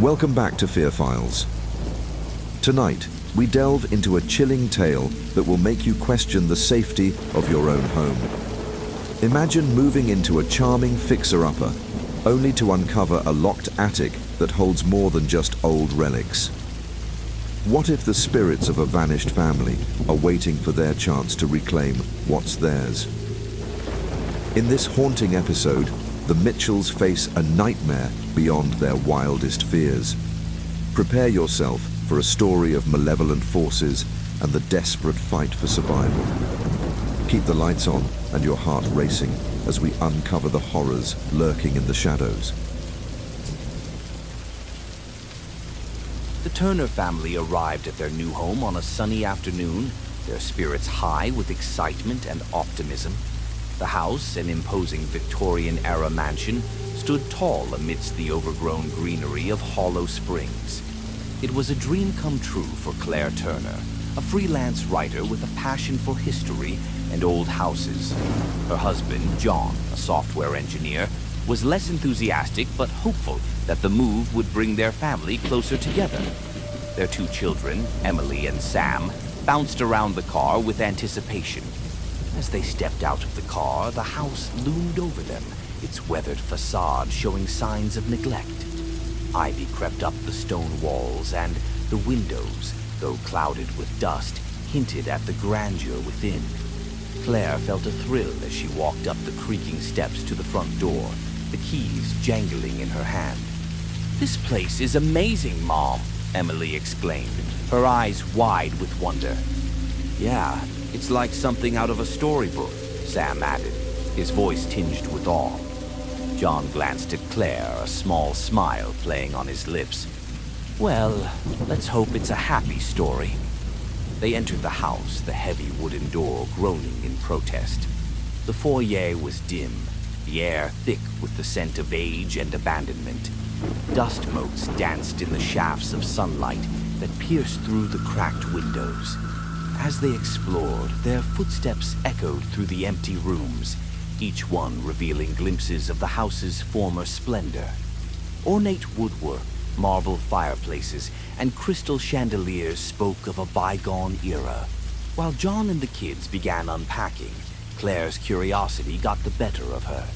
Welcome back to Fear Files. Tonight, we delve into a chilling tale that will make you question the safety of your own home. Imagine moving into a charming fixer-upper, only to uncover a locked attic that holds more than just old relics. What if the spirits of a vanished family are waiting for their chance to reclaim what's theirs? In this haunting episode, the Mitchells face a nightmare beyond their wildest fears. Prepare yourself for a story of malevolent forces and the desperate fight for survival. Keep the lights on and your heart racing as we uncover the horrors lurking in the shadows. The Turner family arrived at their new home on a sunny afternoon, their spirits high with excitement and optimism. The house, an imposing Victorian-era mansion, stood tall amidst the overgrown greenery of Hollow Springs. It was a dream come true for Claire Turner, a freelance writer with a passion for history and old houses. Her husband, John, a software engineer, was less enthusiastic but hopeful that the move would bring their family closer together. Their two children, Emily and Sam, bounced around the car with anticipation. As they stepped out of the car, the house loomed over them, its weathered facade showing signs of neglect. Ivy crept up the stone walls, and the windows, though clouded with dust, hinted at the grandeur within. Claire felt a thrill as she walked up the creaking steps to the front door, the keys jangling in her hand. "This place is amazing, Mom," Emily exclaimed, her eyes wide with wonder. "Yeah, it's like something out of a storybook," Sam added, his voice tinged with awe. John glanced at Claire, a small smile playing on his lips. "Well, let's hope it's a happy story." They entered the house, the heavy wooden door groaning in protest. The foyer was dim, the air thick with the scent of age and abandonment. Dust motes danced in the shafts of sunlight that pierced through the cracked windows. As they explored, their footsteps echoed through the empty rooms, each one revealing glimpses of the house's former splendor. Ornate woodwork, marble fireplaces, and crystal chandeliers spoke of a bygone era. While John and the kids began unpacking, Claire's curiosity got the better of her.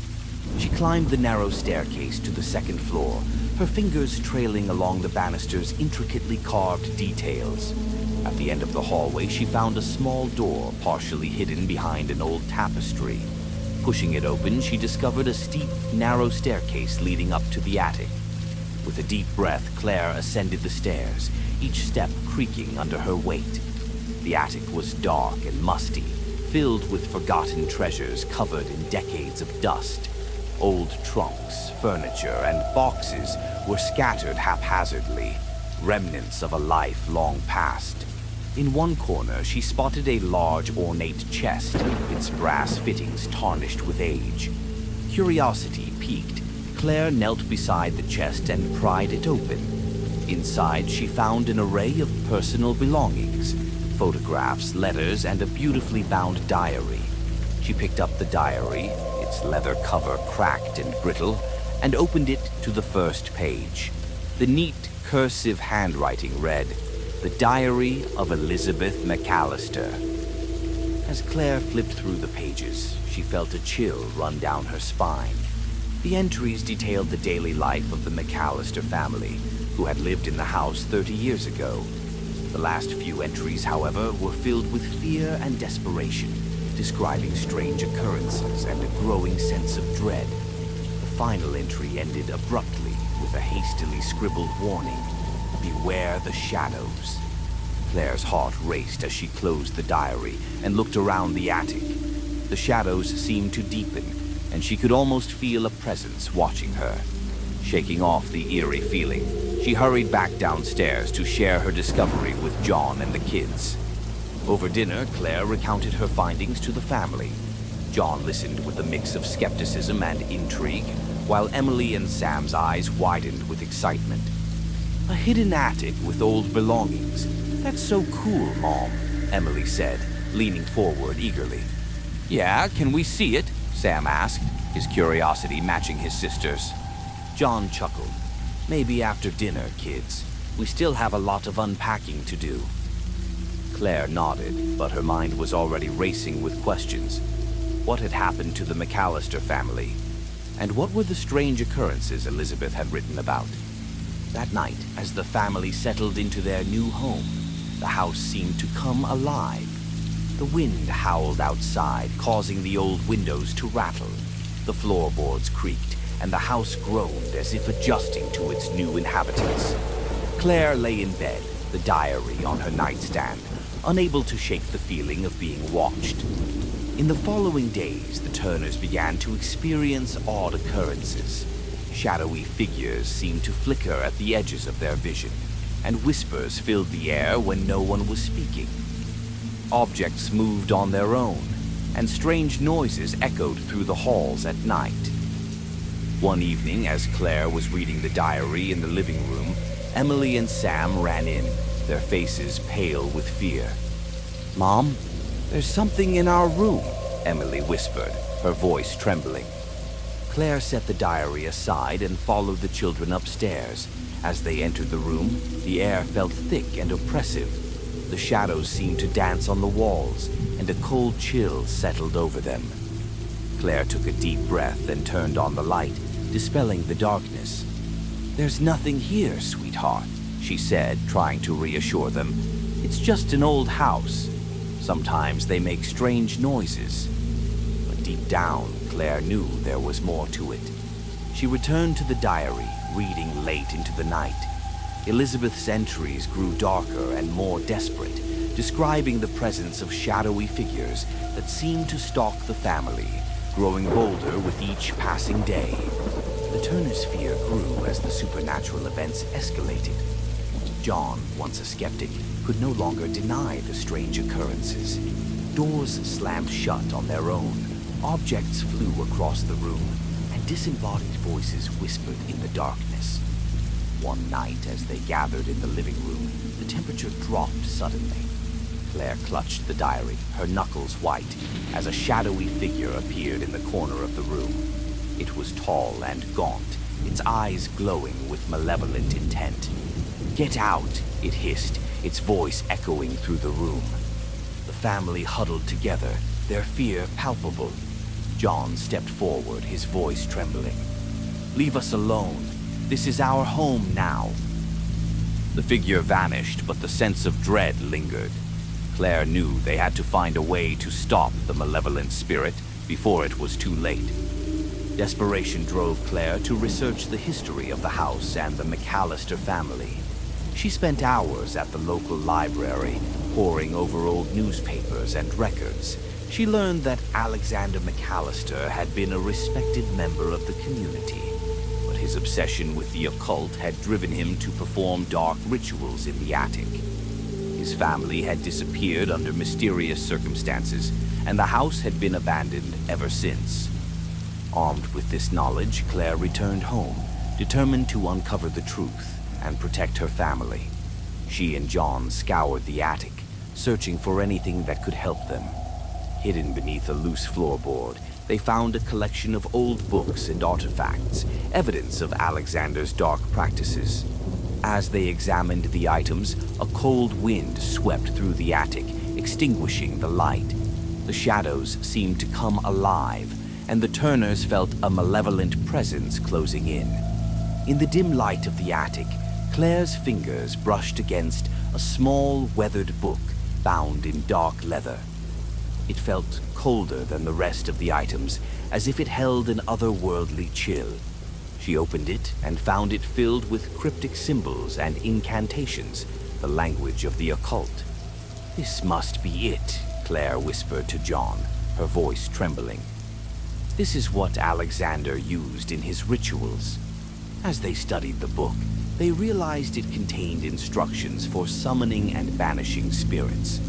She climbed the narrow staircase to the second floor, her fingers trailing along the banister's intricately carved details. At the end of the hallway, she found a small door partially hidden behind an old tapestry. Pushing it open, she discovered a steep, narrow staircase leading up to the attic. With a deep breath, Claire ascended the stairs, each step creaking under her weight. The attic was dark and musty, filled with forgotten treasures covered in decades of dust. Old trunks, furniture, and boxes were scattered haphazardly, remnants of a life long past. In one corner, she spotted a large, ornate chest, its brass fittings tarnished with age. Curiosity piqued, Claire knelt beside the chest and pried it open. Inside, she found an array of personal belongings, photographs, letters, and a beautifully bound diary. She picked up the diary, its leather cover cracked and brittle, and opened it to the first page. The neat, cursive handwriting read, "The Diary of Elizabeth McAllister." As Claire flipped through the pages, she felt a chill run down her spine. The entries detailed the daily life of the McAllister family, who had lived in the house 30 years ago. The last few entries, however, were filled with fear and desperation, describing strange occurrences and a growing sense of dread. The final entry ended abruptly with a hastily scribbled warning, "Beware the shadows." Claire's heart raced as she closed the diary and looked around the attic. The shadows seemed to deepen, and she could almost feel a presence watching her. Shaking off the eerie feeling, she hurried back downstairs to share her discovery with John and the kids. Over dinner, Claire recounted her findings to the family. John listened with a mix of skepticism and intrigue, while Emily and Sam's eyes widened with excitement. "A hidden attic with old belongings. That's so cool, Mom," Emily said, leaning forward eagerly. "Yeah, can we see it?" Sam asked, his curiosity matching his sister's. John chuckled. Maybe after dinner, kids. We still have a lot of unpacking to do. Claire nodded, but her mind was already racing with questions. What had happened to the McAllister family? And what were the strange occurrences Elizabeth had written about? That night, as the family settled into their new home, the house seemed to come alive. The wind howled outside, causing the old windows to rattle. The floorboards creaked, and the house groaned as if adjusting to its new inhabitants. Claire lay in bed, the diary on her nightstand, unable to shake the feeling of being watched. In the following days, the Turners began to experience odd occurrences. Shadowy figures seemed to flicker at the edges of their vision, and whispers filled the air when no one was speaking. Objects moved on their own, and strange noises echoed through the halls at night. One evening, as Claire was reading the diary in the living room, Emily and Sam ran in, their faces pale with fear. "Mom, there's something in our room," Emily whispered, her voice trembling. Claire set the diary aside and followed the children upstairs. As they entered the room, the air felt thick and oppressive. The shadows seemed to dance on the walls, and a cold chill settled over them. Claire took a deep breath and turned on the light, dispelling the darkness. "There's nothing here, sweetheart," she said, trying to reassure them. "It's just an old house. Sometimes they make strange noises." But deep down, Claire knew there was more to it. She returned to the diary, reading late into the night. Elizabeth's entries grew darker and more desperate, describing the presence of shadowy figures that seemed to stalk the family, growing bolder with each passing day. The Turners' fear grew as the supernatural events escalated. John, once a skeptic, could no longer deny the strange occurrences. Doors slammed shut on their own, objects flew across the room, and disembodied voices whispered in the darkness. One night, as they gathered in the living room, the temperature dropped suddenly. Claire clutched the diary, her knuckles white, as a shadowy figure appeared in the corner of the room. It was tall and gaunt, its eyes glowing with malevolent intent. "Get out," it hissed, its voice echoing through the room. The family huddled together, their fear palpable. John stepped forward, his voice trembling. "Leave us alone. This is our home now." The figure vanished, but the sense of dread lingered. Claire knew they had to find a way to stop the malevolent spirit before it was too late. Desperation drove Claire to research the history of the house and the McAllister family. She spent hours at the local library, poring over old newspapers and records. She learned that Alexander McAllister had been a respected member of the community, but his obsession with the occult had driven him to perform dark rituals in the attic. His family had disappeared under mysterious circumstances, and the house had been abandoned ever since. Armed with this knowledge, Claire returned home, determined to uncover the truth and protect her family. She and John scoured the attic, searching for anything that could help them. Hidden beneath a loose floorboard, they found a collection of old books and artifacts, evidence of Alexander's dark practices. As they examined the items, a cold wind swept through the attic, extinguishing the light. The shadows seemed to come alive, and the Turners felt a malevolent presence closing in. In the dim light of the attic, Claire's fingers brushed against a small, weathered book bound in dark leather. It felt colder than the rest of the items, as if it held an otherworldly chill. She opened it and found it filled with cryptic symbols and incantations, the language of the occult. "This must be it," Claire whispered to John, her voice trembling. "This is what Alexander used in his rituals." As they studied the book, they realized it contained instructions for summoning and banishing spirits.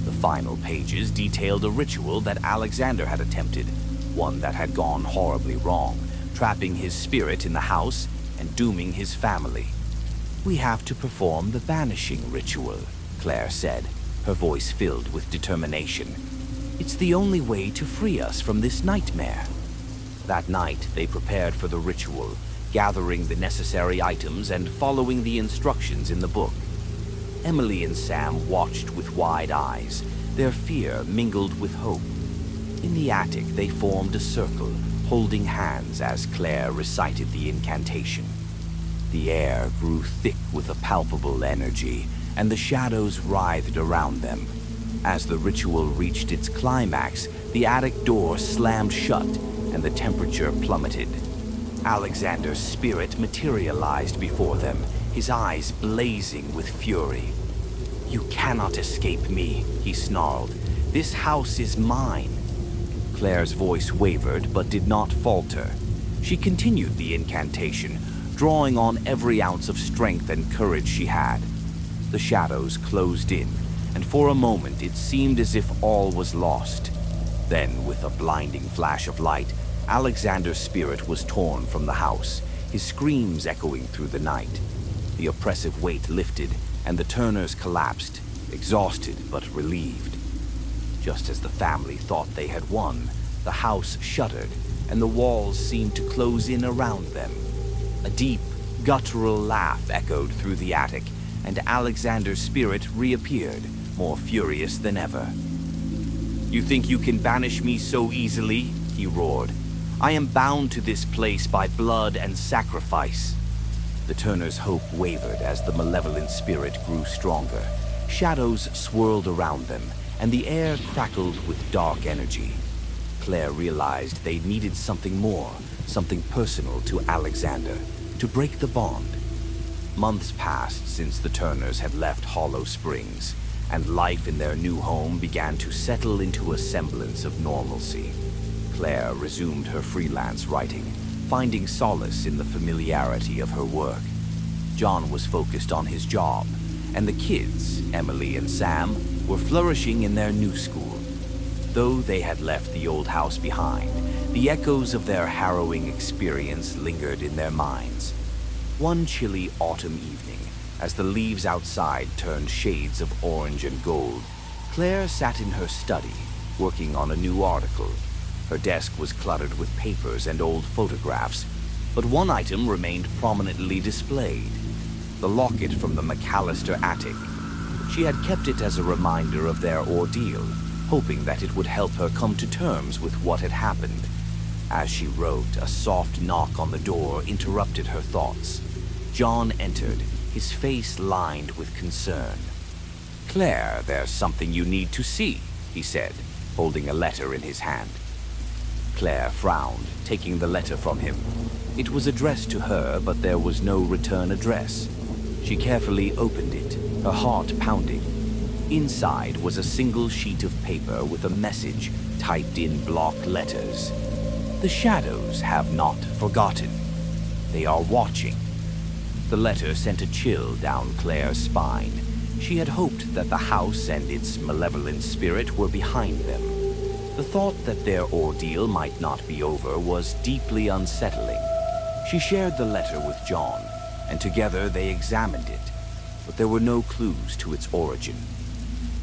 The final pages detailed a ritual that Alexander had attempted, one that had gone horribly wrong, trapping his spirit in the house and dooming his family. "We have to perform the banishing ritual," Claire said, her voice filled with determination. "It's the only way to free us from this nightmare." That night, they prepared for the ritual, gathering the necessary items and following the instructions in the book. Emily and Sam watched with wide eyes, their fear mingled with hope. In the attic, they formed a circle, holding hands as Claire recited the incantation. The air grew thick with a palpable energy, and the shadows writhed around them. As the ritual reached its climax, the attic door slammed shut, and the temperature plummeted. Alexander's spirit materialized before them, his eyes blazing with fury. "You cannot escape me," he snarled. "This house is mine." Claire's voice wavered but did not falter. She continued the incantation, drawing on every ounce of strength and courage she had. The shadows closed in, and for a moment it seemed as if all was lost. Then, with a blinding flash of light, Alexander's spirit was torn from the house, his screams echoing through the night. The oppressive weight lifted, and the Turners collapsed, exhausted but relieved. Just as the family thought they had won, the house shuddered, and the walls seemed to close in around them. A deep, guttural laugh echoed through the attic, and Alexander's spirit reappeared, more furious than ever. "You think you can banish me so easily?" he roared. "I am bound to this place by blood and sacrifice." The Turners' hope wavered as the malevolent spirit grew stronger. Shadows swirled around them, and the air crackled with dark energy. Claire realized they needed something more, something personal to Alexander, to break the bond. Months passed since the Turners had left Hollow Springs, and life in their new home began to settle into a semblance of normalcy. Claire resumed her freelance writing, finding solace in the familiarity of her work. John was focused on his job, and the kids, Emily and Sam, were flourishing in their new school. Though they had left the old house behind, the echoes of their harrowing experience lingered in their minds. One chilly autumn evening, as the leaves outside turned shades of orange and gold, Claire sat in her study, working on a new article. Her desk was cluttered with papers and old photographs, but one item remained prominently displayed: the locket from the McAllister attic. She had kept it as a reminder of their ordeal, hoping that it would help her come to terms with what had happened. As she wrote, a soft knock on the door interrupted her thoughts. John entered, his face lined with concern. "Claire, there's something you need to see," he said, holding a letter in his hand. Claire frowned, taking the letter from him. It was addressed to her, but there was no return address. She carefully opened it, her heart pounding. Inside was a single sheet of paper with a message typed in block letters. "The shadows have not forgotten. They are watching." The letter sent a chill down Claire's spine. She had hoped that the house and its malevolent spirit were behind them. The thought that their ordeal might not be over was deeply unsettling. She shared the letter with John, and together they examined it, but there were no clues to its origin.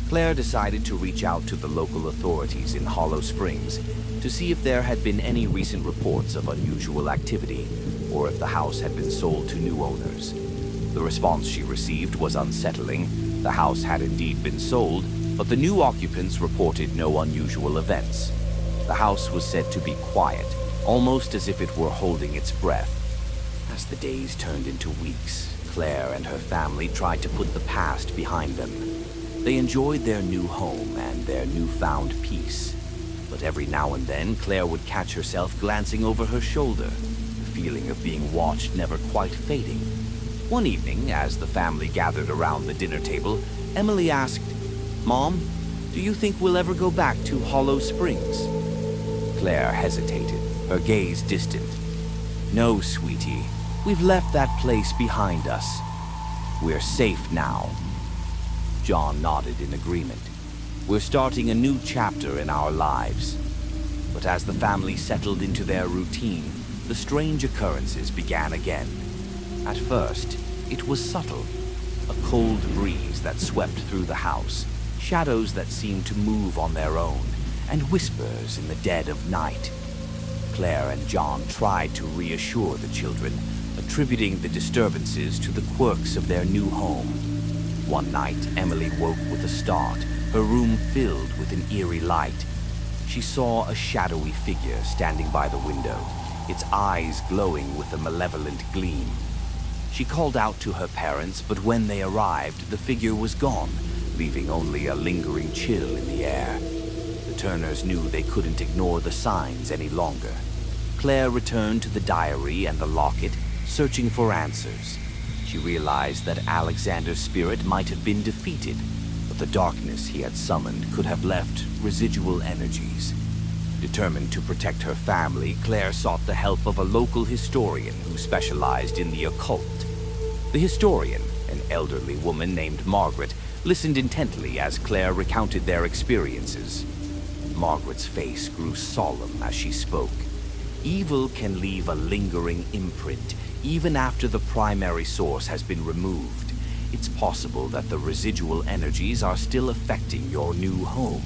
Claire decided to reach out to the local authorities in Hollow Springs to see if there had been any recent reports of unusual activity, or if the house had been sold to new owners. The response she received was unsettling. The house had indeed been sold, but the new occupants reported no unusual events. The house was said to be quiet, almost as if it were holding its breath. As the days turned into weeks, Claire and her family tried to put the past behind them. They enjoyed their new home and their newfound peace. But every now and then, Claire would catch herself glancing over her shoulder, the feeling of being watched never quite fading. One evening, as the family gathered around the dinner table, Emily asked, "Mom, do you think we'll ever go back to Hollow Springs?" Claire hesitated, her gaze distant. "No, sweetie. We've left that place behind us. We're safe now." John nodded in agreement. "We're starting a new chapter in our lives." But as the family settled into their routine, the strange occurrences began again. At first, it was subtle. A cold breeze that swept through the house, shadows that seemed to move on their own, and whispers in the dead of night. Claire and John tried to reassure the children, attributing the disturbances to the quirks of their new home. One night, Emily woke with a start, her room filled with an eerie light. She saw a shadowy figure standing by the window, its eyes glowing with a malevolent gleam. She called out to her parents, but when they arrived, the figure was gone, leaving only a lingering chill in the air. The Turners knew they couldn't ignore the signs any longer. Claire returned to the diary and the locket, searching for answers. She realized that Alexander's spirit might have been defeated, but the darkness he had summoned could have left residual energies. Determined to protect her family, Claire sought the help of a local historian who specialized in the occult. The historian, an elderly woman named Margaret, listened intently as Claire recounted their experiences. Margaret's face grew solemn as she spoke. Evil can leave a lingering imprint, even after the primary source has been removed. It's possible that the residual energies are still affecting your new home.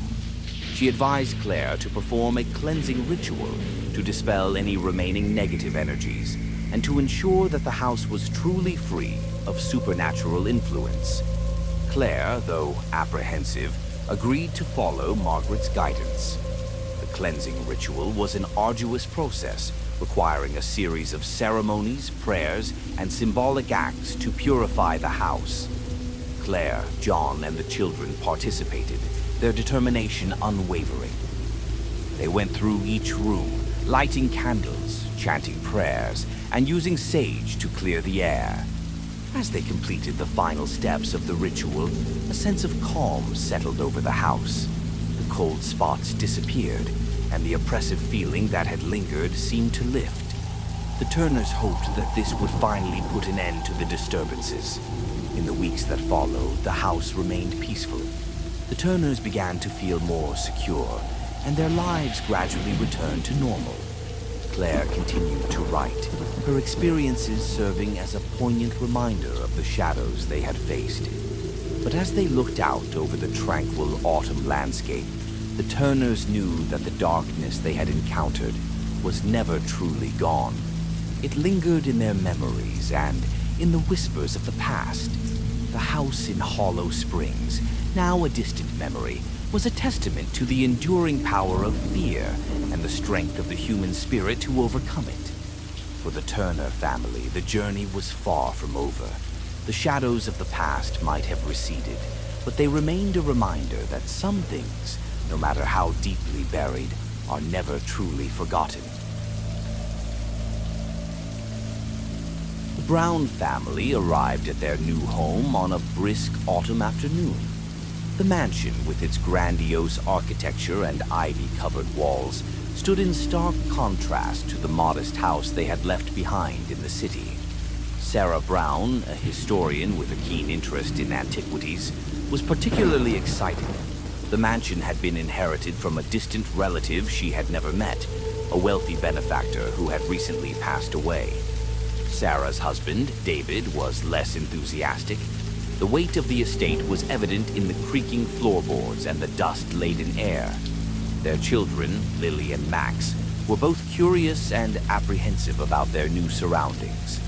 She advised Claire to perform a cleansing ritual to dispel any remaining negative energies and to ensure that the house was truly free of supernatural influence. Claire, though apprehensive, agreed to follow Margaret's guidance. The cleansing ritual was an arduous process, requiring a series of ceremonies, prayers, and symbolic acts to purify the house. Claire, John, and the children participated, their determination unwavering. They went through each room, lighting candles, chanting prayers, and using sage to clear the air. As they completed the final steps of the ritual, a sense of calm settled over the house. The cold spots disappeared, and the oppressive feeling that had lingered seemed to lift. The Turners hoped that this would finally put an end to the disturbances. In the weeks that followed, the house remained peaceful. The Turners began to feel more secure, and their lives gradually returned to normal. Claire continued to write, her experiences serving as a poignant reminder of the shadows they had faced. But as they looked out over the tranquil autumn landscape, the Turners knew that the darkness they had encountered was never truly gone. It lingered in their memories and in the whispers of the past. The house in Hollow Springs, now a distant memory, was a testament to the enduring power of fear and the strength of the human spirit to overcome it. For the Turner family, the journey was far from over. The shadows of the past might have receded, but they remained a reminder that some things, no matter how deeply buried, are never truly forgotten. The Brown family arrived at their new home on a brisk autumn afternoon. The mansion, with its grandiose architecture and ivy-covered walls, stood in stark contrast to the modest house they had left behind in the city. Sarah Brown, a historian with a keen interest in antiquities, was particularly excited. The mansion had been inherited from a distant relative she had never met, a wealthy benefactor who had recently passed away. Sarah's husband, David, was less enthusiastic. The weight of the estate was evident in the creaking floorboards and the dust-laden air. Their children, Lily and Max, were both curious and apprehensive about their new surroundings.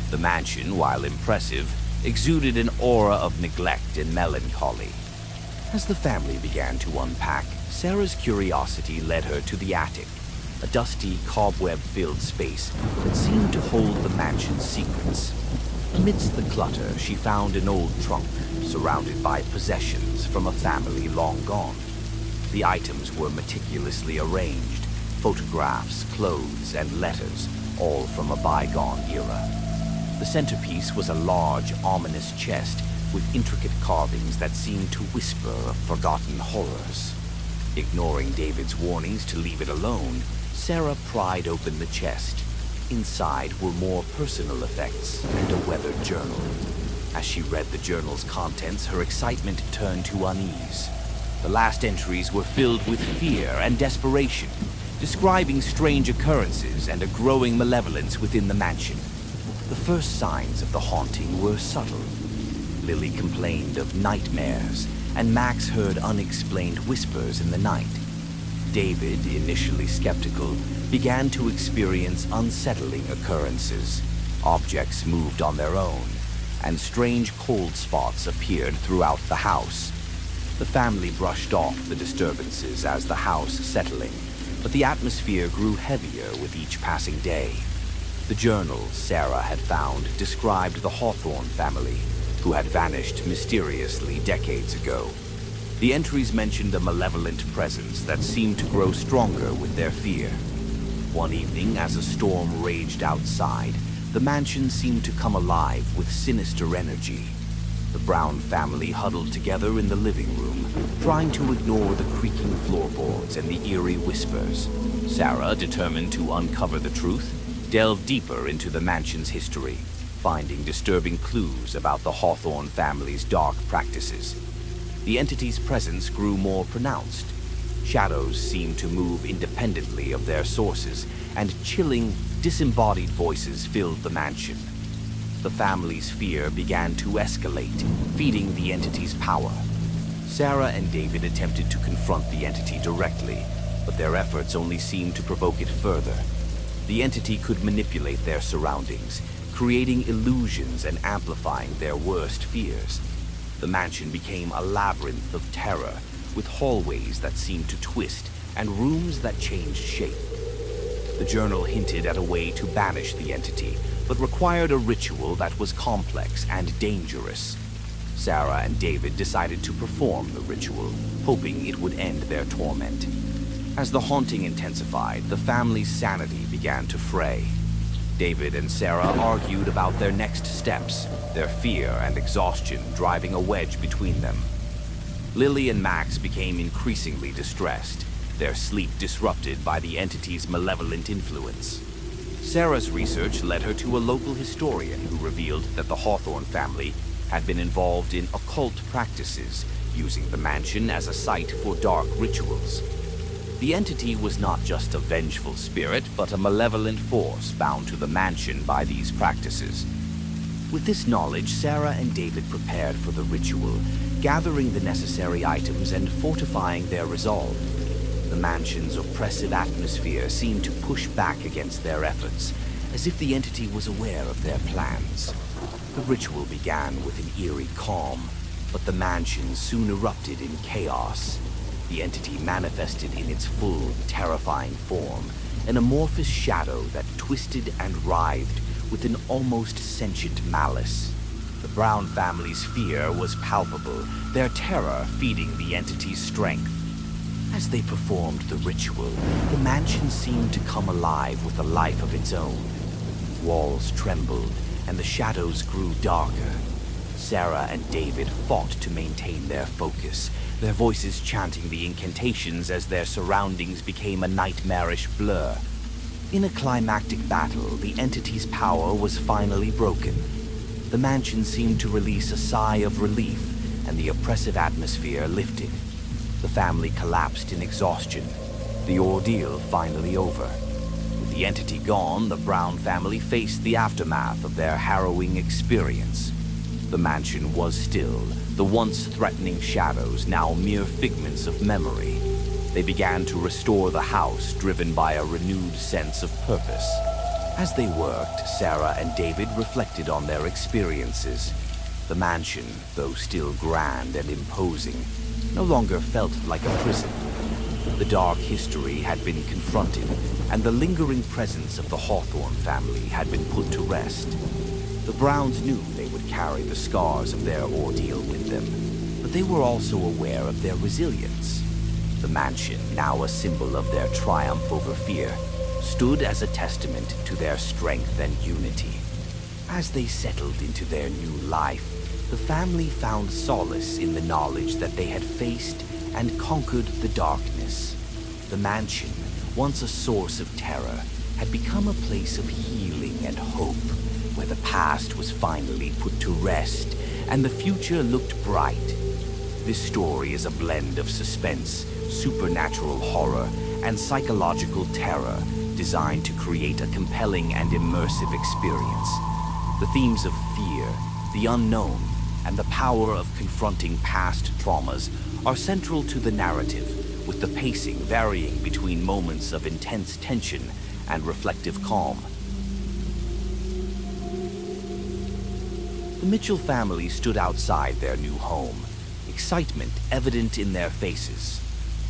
The mansion, while impressive, exuded an aura of neglect and melancholy. As the family began to unpack, Sarah's curiosity led her to the attic, a dusty, cobweb-filled space that seemed to hold the mansion's secrets. Amidst the clutter, she found an old trunk, surrounded by possessions from a family long gone. The items were meticulously arranged, photographs, clothes, and letters, all from a bygone era. The centerpiece was a large, ominous chest with intricate carvings that seemed to whisper of forgotten horrors. Ignoring David's warnings to leave it alone, Sarah pried open the chest. Inside were more personal effects and a weathered journal. As she read the journal's contents, her excitement turned to unease. The last entries were filled with fear and desperation, describing strange occurrences and a growing malevolence within the mansion. The first signs of the haunting were subtle. Lily complained of nightmares, and Max heard unexplained whispers in the night. David, initially skeptical, began to experience unsettling occurrences. Objects moved on their own, and strange cold spots appeared throughout the house. The family brushed off the disturbances as the house settling, but the atmosphere grew heavier with each passing day. The journals Sarah had found described the Hawthorne family, who had vanished mysteriously decades ago. The entries mentioned a malevolent presence that seemed to grow stronger with their fear. One evening, as a storm raged outside, the mansion seemed to come alive with sinister energy. The Brown family huddled together in the living room, trying to ignore the creaking floorboards and the eerie whispers. Sarah, determined to uncover the truth, delved deeper into the mansion's history, finding disturbing clues about the Hawthorne family's dark practices. The entity's presence grew more pronounced. Shadows seemed to move independently of their sources, and chilling, disembodied voices filled the mansion. The family's fear began to escalate, feeding the entity's power. Sarah and David attempted to confront the entity directly, but their efforts only seemed to provoke it further. The entity could manipulate their surroundings, creating illusions and amplifying their worst fears. The mansion became a labyrinth of terror, with hallways that seemed to twist and rooms that changed shape. The journal hinted at a way to banish the entity, but required a ritual that was complex and dangerous. Sarah and David decided to perform the ritual, hoping it would end their torment. As the haunting intensified, the family's sanity began to fray. David and Sarah argued about their next steps, their fear and exhaustion driving a wedge between them. Lily and Max became increasingly distressed, their sleep disrupted by the entity's malevolent influence. Sarah's research led her to a local historian who revealed that the Hawthorne family had been involved in occult practices, using the mansion as a site for dark rituals. The entity was not just a vengeful spirit, but a malevolent force bound to the mansion by these practices. With this knowledge, Sarah and David prepared for the ritual, gathering the necessary items and fortifying their resolve. The mansion's oppressive atmosphere seemed to push back against their efforts, as if the entity was aware of their plans. The ritual began with an eerie calm, but the mansion soon erupted in chaos. The entity manifested in its full, terrifying form, an amorphous shadow that twisted and writhed with an almost sentient malice. The Brown family's fear was palpable, their terror feeding the entity's strength. As they performed the ritual, the mansion seemed to come alive with a life of its own. Walls trembled, and the shadows grew darker. Sarah and David fought to maintain their focus, their voices chanting the incantations as their surroundings became a nightmarish blur. In a climactic battle, the entity's power was finally broken. The mansion seemed to release a sigh of relief, and the oppressive atmosphere lifted. The family collapsed in exhaustion, the ordeal finally over. With the entity gone, the Brown family faced the aftermath of their harrowing experience. The mansion was still, the once threatening shadows now mere figments of memory. They began to restore the house, driven by a renewed sense of purpose. As they worked, Sarah and David reflected on their experiences. The mansion, though still grand and imposing, no longer felt like a prison. The dark history had been confronted, and the lingering presence of the Hawthorne family had been put to rest. The Browns knew they would carry the scars of their ordeal with them, but they were also aware of their resilience. The mansion, now a symbol of their triumph over fear, stood as a testament to their strength and unity. As they settled into their new life, the family found solace in the knowledge that they had faced and conquered the darkness. The mansion, once a source of terror, had become a place of healing and hope, where the past was finally put to rest and the future looked bright. This story is a blend of suspense, supernatural horror, and psychological terror, designed to create a compelling and immersive experience. The themes of fear, the unknown, and the power of confronting past traumas are central to the narrative, with the pacing varying between moments of intense tension and reflective calm. The Mitchell family stood outside their new home, excitement evident in their faces.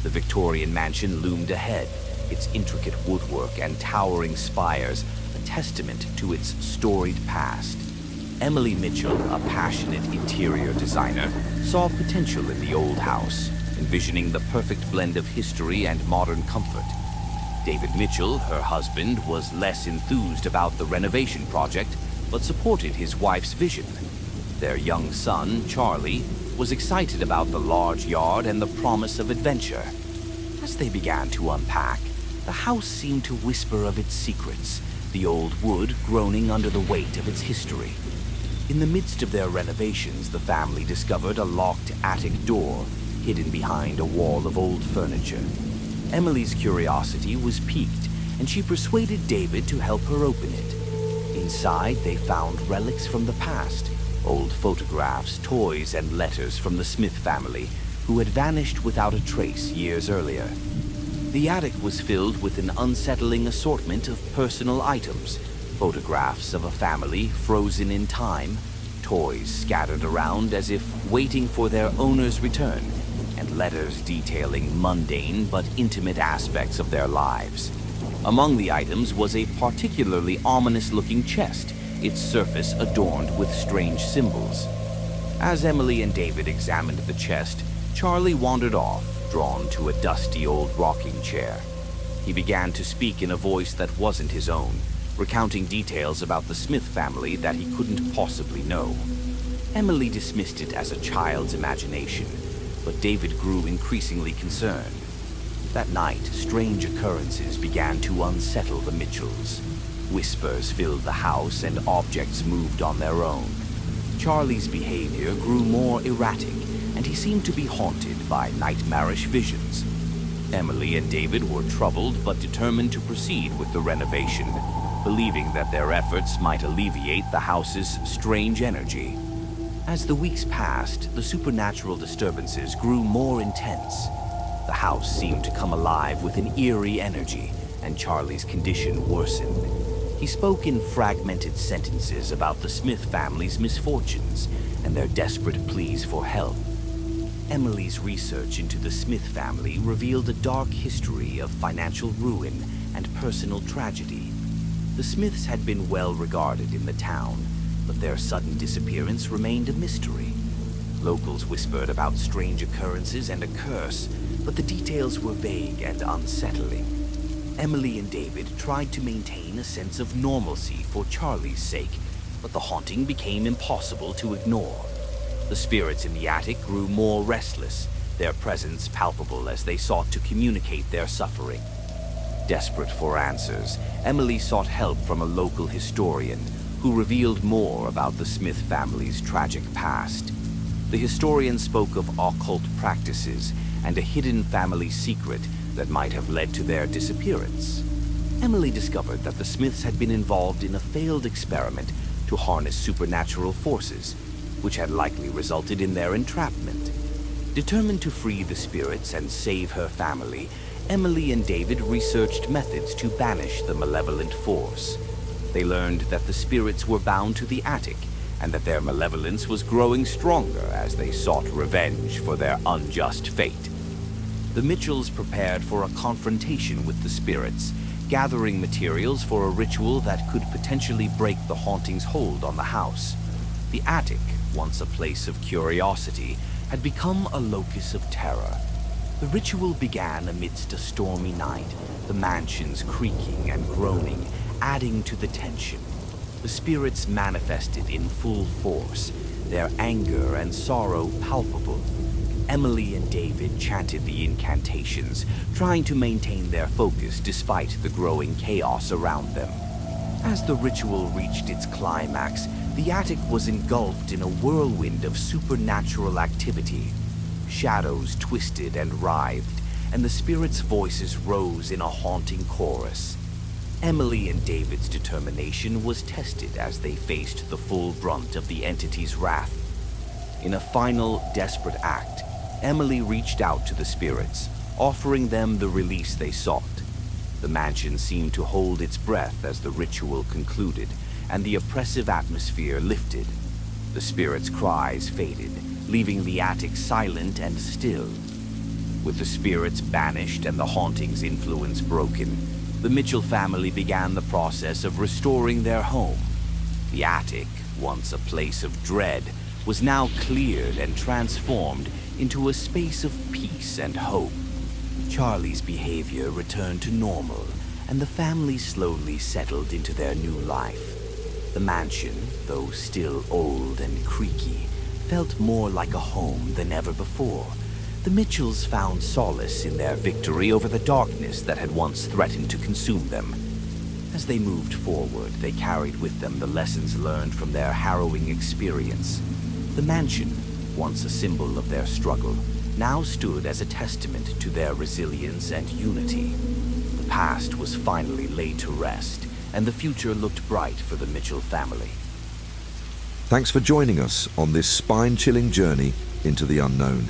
The Victorian mansion loomed ahead, its intricate woodwork and towering spires a testament to its storied past. Emily Mitchell, a passionate interior designer, saw potential in the old house, envisioning the perfect blend of history and modern comfort. David Mitchell, her husband, was less enthused about the renovation project, but supported his wife's vision. Their young son, Charlie, was excited about the large yard and the promise of adventure. As they began to unpack, the house seemed to whisper of its secrets, the old wood groaning under the weight of its history. In the midst of their renovations, the family discovered a locked attic door hidden behind a wall of old furniture. Emily's curiosity was piqued, and she persuaded David to help her open it. Inside, they found relics from the past, old photographs, toys, and letters from the Smith family, who had vanished without a trace years earlier. The attic was filled with an unsettling assortment of personal items, photographs of a family frozen in time, toys scattered around as if waiting for their owner's return, and letters detailing mundane but intimate aspects of their lives. Among the items was a particularly ominous-looking chest, its surface adorned with strange symbols. As Emily and David examined the chest, Charlie wandered off, drawn to a dusty old rocking chair. He began to speak in a voice that wasn't his own, recounting details about the Smith family that he couldn't possibly know. Emily dismissed it as a child's imagination, but David grew increasingly concerned. That night, strange occurrences began to unsettle the Mitchells. Whispers filled the house and objects moved on their own. Charlie's behavior grew more erratic, and he seemed to be haunted by nightmarish visions. Emily and David were troubled but determined to proceed with the renovation, believing that their efforts might alleviate the house's strange energy. As the weeks passed, the supernatural disturbances grew more intense. The house seemed to come alive with an eerie energy, and Charlie's condition worsened. He spoke in fragmented sentences about the Smith family's misfortunes and their desperate pleas for help. Emily's research into the Smith family revealed a dark history of financial ruin and personal tragedy. The Smiths had been well regarded in the town, but their sudden disappearance remained a mystery. Locals whispered about strange occurrences and a curse, but the details were vague and unsettling. Emily and David tried to maintain a sense of normalcy for Charlie's sake, but the haunting became impossible to ignore. The spirits in the attic grew more restless, their presence palpable as they sought to communicate their suffering. Desperate for answers, Emily sought help from a local historian who revealed more about the Smith family's tragic past. The historian spoke of occult practices and a hidden family secret that might have led to their disappearance. Emily discovered that the Smiths had been involved in a failed experiment to harness supernatural forces, which had likely resulted in their entrapment. Determined to free the spirits and save her family, Emily and David researched methods to banish the malevolent force. They learned that the spirits were bound to the attic, and that their malevolence was growing stronger as they sought revenge for their unjust fate. The Mitchells prepared for a confrontation with the spirits, gathering materials for a ritual that could potentially break the haunting's hold on the house. The attic, once a place of curiosity, had become a locus of terror. The ritual began amidst a stormy night, the mansions creaking and groaning, adding to the tension. The spirits manifested in full force, their anger and sorrow palpable. Emily and David chanted the incantations, trying to maintain their focus despite the growing chaos around them. As the ritual reached its climax, the attic was engulfed in a whirlwind of supernatural activity. Shadows twisted and writhed, and the spirits' voices rose in a haunting chorus. Emily and David's determination was tested as they faced the full brunt of the entity's wrath. In a final, desperate act, Emily reached out to the spirits, offering them the release they sought. The mansion seemed to hold its breath as the ritual concluded, and the oppressive atmosphere lifted. The spirit's cries faded, leaving the attic silent and still. With the spirits banished and the haunting's influence broken, the Mitchell family began the process of restoring their home. The attic, once a place of dread, was now cleared and transformed into a space of peace and hope. Charlie's behavior returned to normal, and the family slowly settled into their new life. The mansion, though still old and creaky, felt more like a home than ever before. The Mitchells found solace in their victory over the darkness that had once threatened to consume them. As they moved forward, they carried with them the lessons learned from their harrowing experience. The mansion, once a symbol of their struggle, now stood as a testament to their resilience and unity. The past was finally laid to rest, and the future looked bright for the Mitchell family. Thanks for joining us on this spine-chilling journey into the unknown.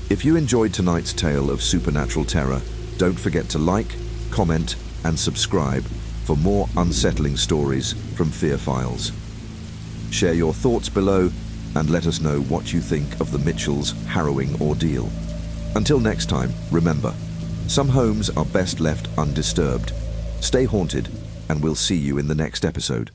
If you enjoyed tonight's tale of supernatural terror, don't forget to like, comment, and subscribe for more unsettling stories from Fear Files. Share your thoughts below and let us know what you think of the Mitchells' harrowing ordeal. Until next time, remember, some homes are best left undisturbed. Stay haunted, and we'll see you in the next episode.